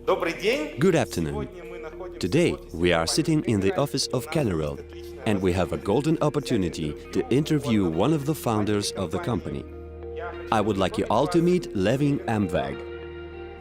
Good afternoon. Today we are sitting in the office of CANNERGROW and we have a golden opportunity to interview one of the founders of the company. I would like you all to meet Levin Amveg.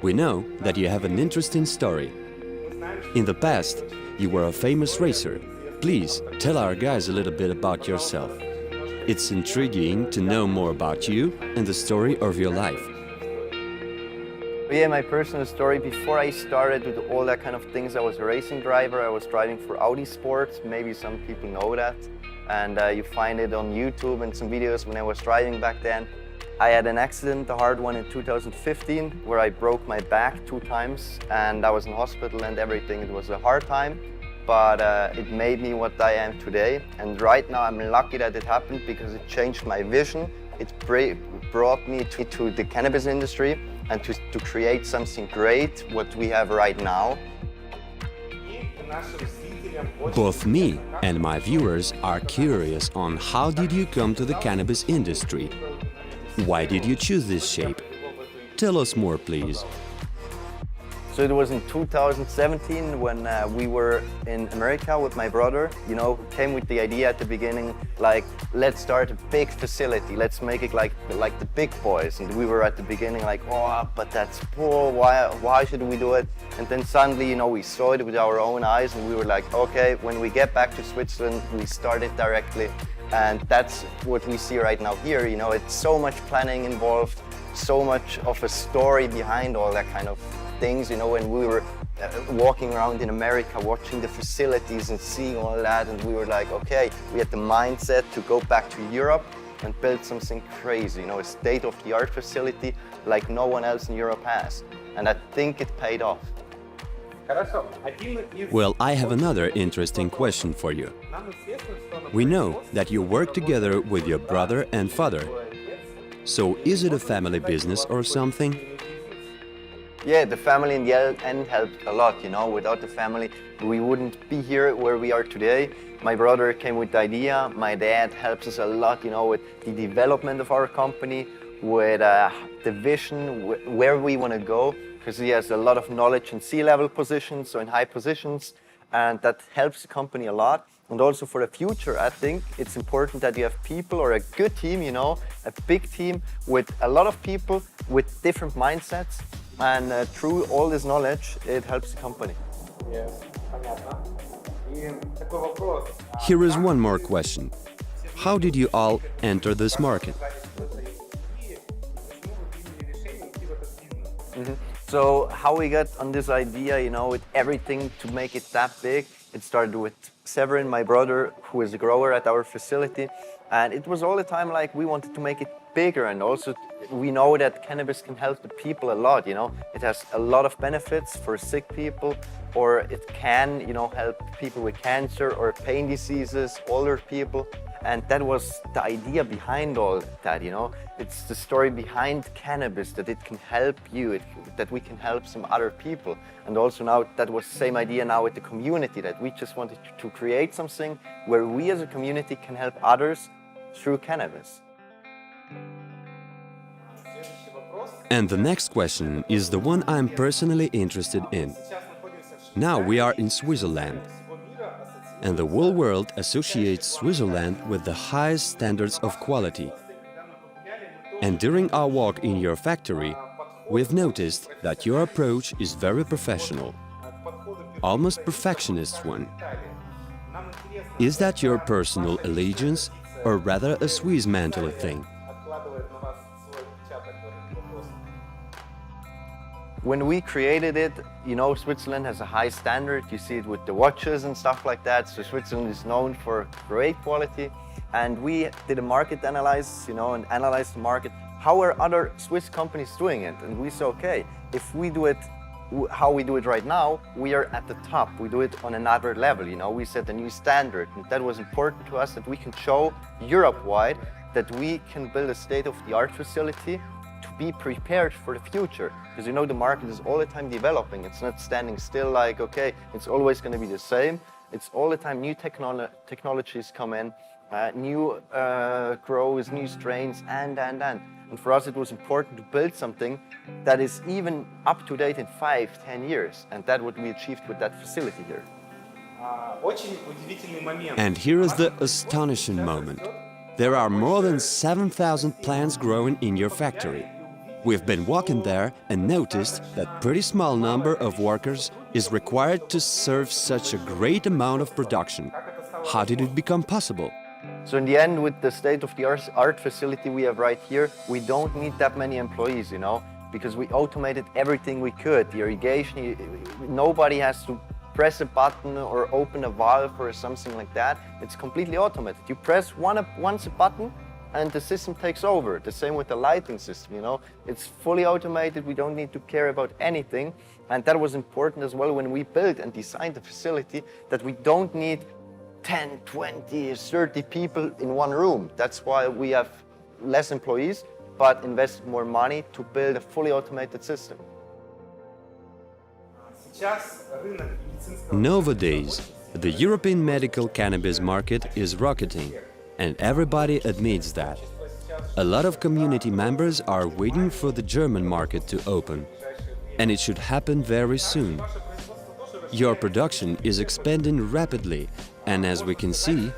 We know that you have an interesting story. In the past, you were a famous racer. Please tell our guys a little bit about yourself. It's intriguing to know more about you and the story of your life. Yeah, my personal story, before I started with all that kind of things, I was a racing driver. I was driving for Audi Sports. Maybe some people know that. And you find it on YouTube and some videos when I was driving back then. I had an accident, a hard one in 2015, where I broke my back 2 times and I was in hospital and everything. It was a hard time, but it made me what I am today. And right now I'm lucky that it happened because it changed my vision. It brought me to the cannabis industry and to create something great, what we have right now. Both me and my viewers are curious on how did you come to the cannabis industry? Why did you choose this shape? Tell us more, please. So it was in 2017 when we were in America with my brother, you know, who came with the idea at the beginning, like, let's start a big facility, let's make it like the big boys. And we were at the beginning like, oh, but that's poor, why should we do it? And then suddenly, you know, we saw it with our own eyes and we were like, okay, when we get back to Switzerland, we start it directly. And that's what we see right now here, you know, it's so much planning involved, so much of a story behind all that kind of things, you know, when we were walking around in America, watching the facilities and seeing all that, and we were like, okay, we had the mindset to go back to Europe and build something crazy, you know, a state-of-the-art facility like no one else in Europe has. And I think it paid off. Well, I have another interesting question for you. We know that you work together with your brother and father. So is it a family business or something? Yeah, the family in the end helped a lot, you know. Without the family, we wouldn't be here where we are today. My brother came with the idea. My dad helps us a lot, you know, with the development of our company, with the vision, where we want to go, because he has a lot of knowledge in C-level positions, so in high positions, and that helps the company a lot. And also for the future, I think it's important that you have people or a good team, you know, a big team with a lot of people with different mindsets. And through all this knowledge, it helps the company. Here is one more question. How did you all enter this market? So how we got on this idea, you know, with everything to make it that big, it started with Severin, my brother, who is a grower at our facility. And it was all the time like we wanted to make it bigger, and also we know that cannabis can help the people a lot, you know. It has a lot of benefits for sick people, or it can, you know, help people with cancer or pain diseases, older people. And that was the idea behind all that, you know. It's the story behind cannabis, that it can help you, that we can help some other people. And also now, that was the same idea now with the community, that we just wanted to create something where we as a community can help others through cannabis. And the next question is the one I'm personally interested in. Now we are in Switzerland, and the whole world associates Switzerland with the highest standards of quality. And during our walk in your factory, we've noticed that your approach is very professional, almost perfectionist one. Is that your personal allegiance, or rather a Swiss mental thing? When we created it, you know, Switzerland has a high standard. You see it with the watches and stuff like that. So Switzerland is known for great quality. And we did a market analysis, you know, and analyzed the market. How are other Swiss companies doing it? And we said, okay, if we do it how we do it right now, we are at the top. We do it on another level, you know. We set a new standard. And that was important to us, that we can show Europe-wide that we can build a state-of-the-art facility to be prepared for the future. Because, you know, the market is all the time developing. It's not standing still like, okay, it's always going to be the same. It's all the time new technologies come in, new grows, new strains, and. And for us, it was important to build something that is even up to date in 5-10 years. And that's what we achieved with that facility here. And here is the astonishing moment. There are more than 7,000 plants growing in your factory. We've been walking there and noticed that pretty small number of workers is required to serve such a great amount of production. How did it become possible? So in the end, with the state-of-the-art facility we have right here, we don't need that many employees, you know, because we automated everything we could. The irrigation, nobody has to press a button or open a valve or something like that. It's completely automated. You press once a button and the system takes over. The same with the lighting system, you know. It's fully automated. We don't need to care about anything. And that was important as well when we built and designed the facility, that we don't need 10, 20, 30 people in one room. That's why we have less employees, but invest more money to build a fully automated system. Nowadays, the European medical cannabis market is rocketing, and everybody admits that. A lot of community members are waiting for the German market to open, and it should happen very soon. Your production is expanding rapidly, and as we can see,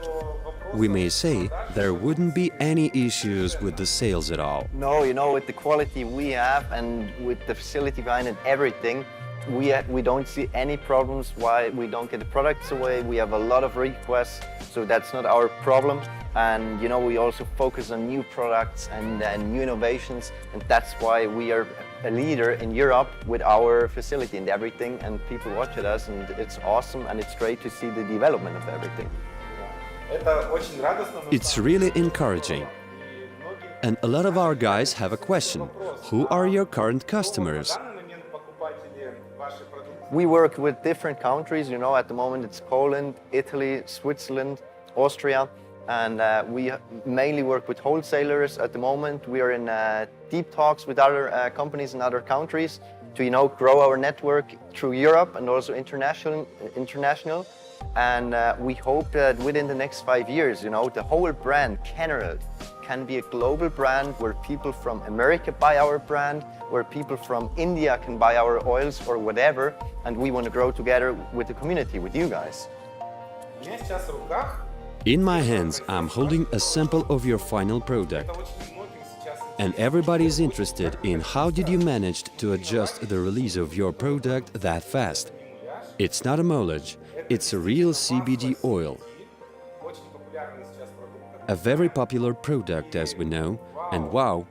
we may say there wouldn't be any issues with the sales at all. No, you know, with the quality we have and with the facility behind it, everything, we don't see any problems why we don't get the products away. We have a lot of requests, so that's not our problem. And you know, we also focus on new products and new innovations, and that's why we are a leader in Europe with our facility and everything, and people watch at us, and it's awesome, and it's great to see the development of everything. It's really encouraging. And a lot of our guys have a question. Who are your current customers? We work with different countries, you know, at the moment it's Poland, Italy, Switzerland, Austria, and we mainly work with wholesalers at the moment. We are in deep talks with other companies in other countries to, you know, grow our network through Europe and also international. And we hope that within the next 5 years, you know, the whole brand, CANNERGROW, can be a global brand where people from America buy our brand, where people from India can buy our oils or whatever, and we want to grow together with the community, with you guys. In my hands, I'm holding a sample of your final product. And everybody is interested in how did you manage to adjust the release of your product that fast. It's not a mollage, it's a real CBD oil. A very popular product, as we know, and wow,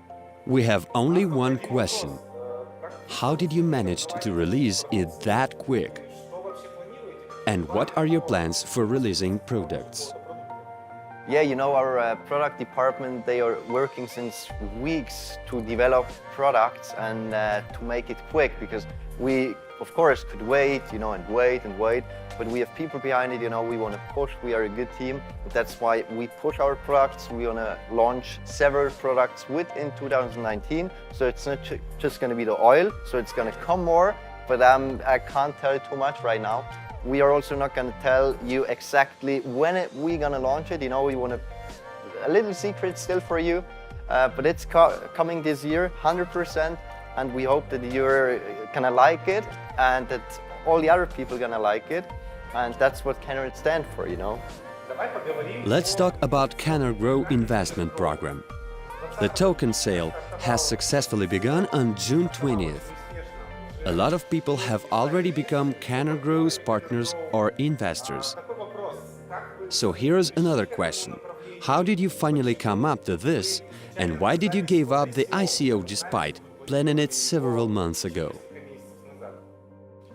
we have only one question. How did you manage to release it that quick? And what are your plans for releasing products? Yeah, you know, our product department, they are working since weeks to develop products and to make it quick, because we, of course, could wait, you know, and wait, but we have people behind it, you know, we want to push, we are a good team. That's why we push our products. We want to launch several products within 2019. So it's not just going to be the oil, so it's going to come more, but I can't tell too much right now. We are also not going to tell you exactly when we're going to launch it. You know, we want a little secret still for you, but it's coming this year, 100%, and we hope that you're going to like it and that all the other people are going to like it, and that's what CANNERGROW stands for, you know. Let's talk about CANNERGROW investment program. The token sale has successfully begun on June 20th. A lot of people have already become CANNERGROW's partners or investors. So here's another question. How did you finally come up to this, and why did you give up the ICO despite planning it several months ago?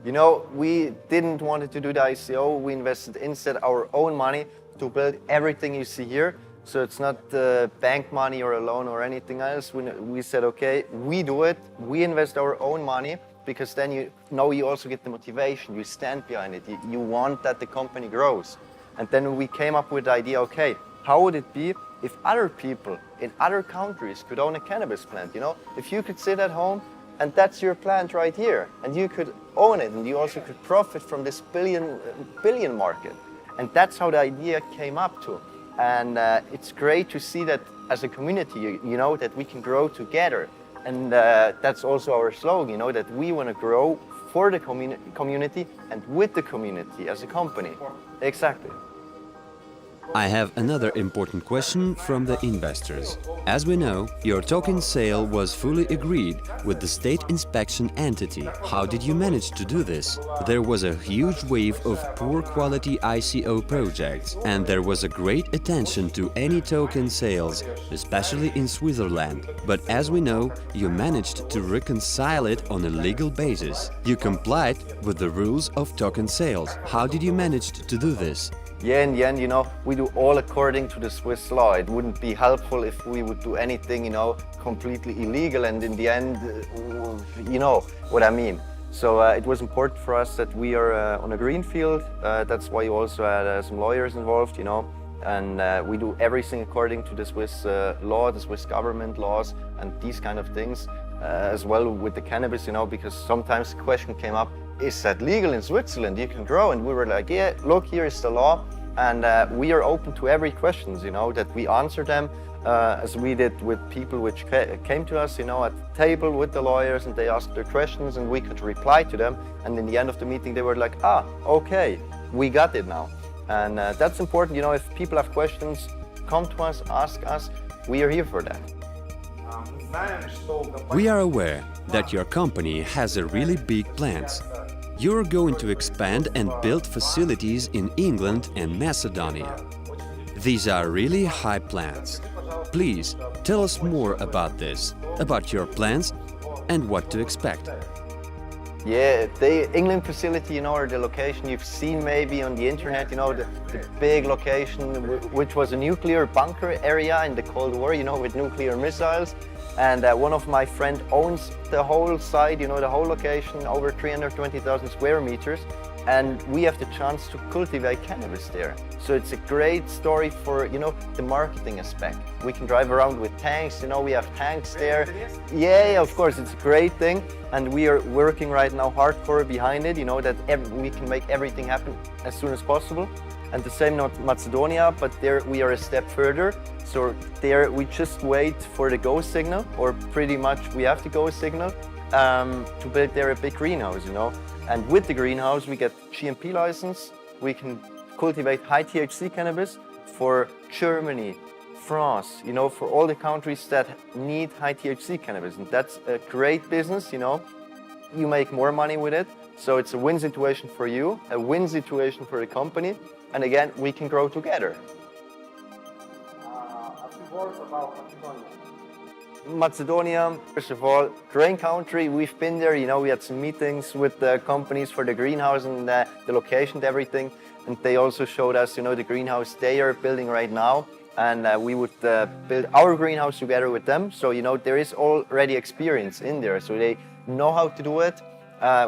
You know, we didn't want to do the ICO. We invested instead our own money to build everything you see here. So it's not bank money or a loan or anything else. We said, okay, we do it. We invest our own money, because then you know you also get the motivation. You stand behind it. You want that the company grows. And then we came up with the idea, okay, how would it be if other people in other countries could own a cannabis plant, you know? If you could sit at home and that's your plant right here, and you could own it, and you also could profit from this billion market. And that's how the idea came up to. And it's great to see that as a community, you know, that we can grow together. And that's also our slogan, you know, that we want to grow for the community and with the community as a company. Exactly. I have another important question from the investors. As we know, your token sale was fully agreed with the state inspection entity. How did you manage to do this? There was a huge wave of poor quality ICO projects, and there was a great attention to any token sales, especially in Switzerland. But as we know, you managed to reconcile it on a legal basis. You complied with the rules of token sales. How did you manage to do this? Yeah, in the end, you know, we do all according to the Swiss law. It wouldn't be helpful if we would do anything, you know, completely illegal, and in the end, you know what I mean. So it was important for us that we are on a green field. That's why you also had some lawyers involved, you know, and we do everything according to the Swiss law, the Swiss government laws, and these kind of things, as well with the cannabis, you know, because sometimes the question came up, is that legal in Switzerland? You can grow, and we were like, yeah, look, here is the law, and we are open to every questions, you know, that we answer them, as we did with people which came to us, you know, at the table with the lawyers, and they asked their questions, and we could reply to them, and in the end of the meeting, they were like, ah, okay, we got it now, and that's important, you know, if people have questions, come to us, ask us, we are here for that. We are aware that your company has a really big plans. You're going to expand and build facilities in England and Macedonia. These are really high plans. Please tell us more about this, about your plans and what to expect. Yeah, the England facility, you know, or the location you've seen maybe on the internet, you know, the big location, which was a nuclear bunker area in the Cold War, you know, with nuclear missiles. And one of my friends owns the whole site, you know, the whole location, over 320,000 square meters. And we have the chance to cultivate cannabis there. So it's a great story for, you know, the marketing aspect. We can drive around with tanks, you know, we have tanks there. Yeah, of course, it's a great thing. And we are working right now hardcore behind it, you know, that we can make everything happen as soon as possible. And the same not Macedonia, but there we are a step further. So there we just wait for the go signal, or pretty much we have the go signal to build there a big greenhouse, you know. And with the greenhouse, we get GMP license. We can cultivate high THC cannabis for Germany, France, you know, for all the countries that need high THC cannabis. And that's a great business, you know. You make more money with it. So it's a win situation for you, a win situation for the company. And again, we can grow together. A few words about Macedonia. Macedonia, first of all, great country. We've been there, you know, we had some meetings with the companies for the greenhouse and the location and everything. And they also showed us, you know, the greenhouse they are building right now. And we would build our greenhouse together with them. So, you know, there is already experience in there. So they know how to do it.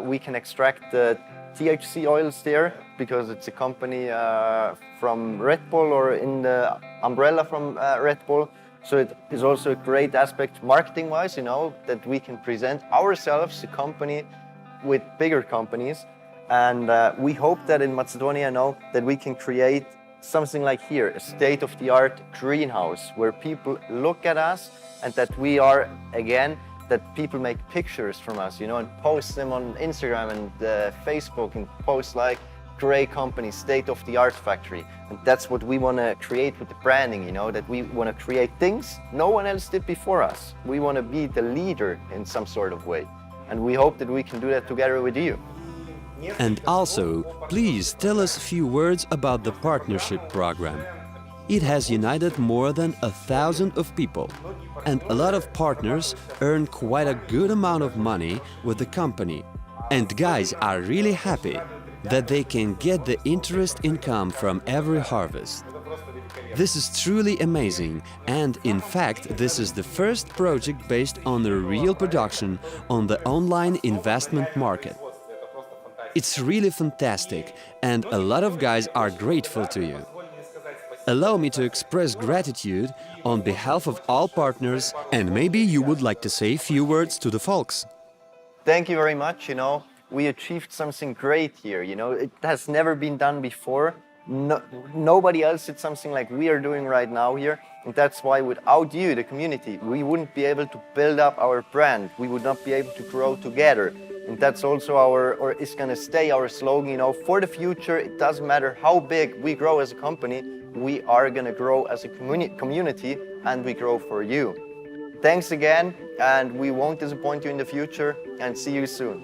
We can extract the THC oils there because it's a company from Red Bull or in the umbrella from Red Bull. So it is also a great aspect marketing-wise, you know, that we can present ourselves, a company with bigger companies. And we hope that in Macedonia, you know, that we can create something like here, a state-of-the-art greenhouse where people look at us and that we are, again, that people make pictures from us, you know, and post them on Instagram and Facebook and post like, great company, state-of-the-art factory. And that's what we want to create with the branding, you know, that we want to create things no one else did before us. We want to be the leader in some sort of way. And we hope that we can do that together with you. And also, please tell us a few words about the partnership program. It has united more than 1,000 of people, and a lot of partners earn quite a good amount of money with the company. And guys are really happy that they can get the interest income from every harvest. This is truly amazing, and in fact, this is the first project based on the real production on the online investment market. It's really fantastic, and a lot of guys are grateful to you. Allow me to express gratitude on behalf of all partners, and maybe you would like to say a few words to the folks. Thank you very much, you know. We achieved something great here, you know. It has never been done before. Nobody else did something like we are doing right now here. And that's why without you, the community, we wouldn't be able to build up our brand. We would not be able to grow together. And that's also or is going to stay our slogan, for the future. It doesn't matter how big we grow as a company, we are going to grow as a community, and we grow for you. Thanks again, and we won't disappoint you in the future, and see you soon.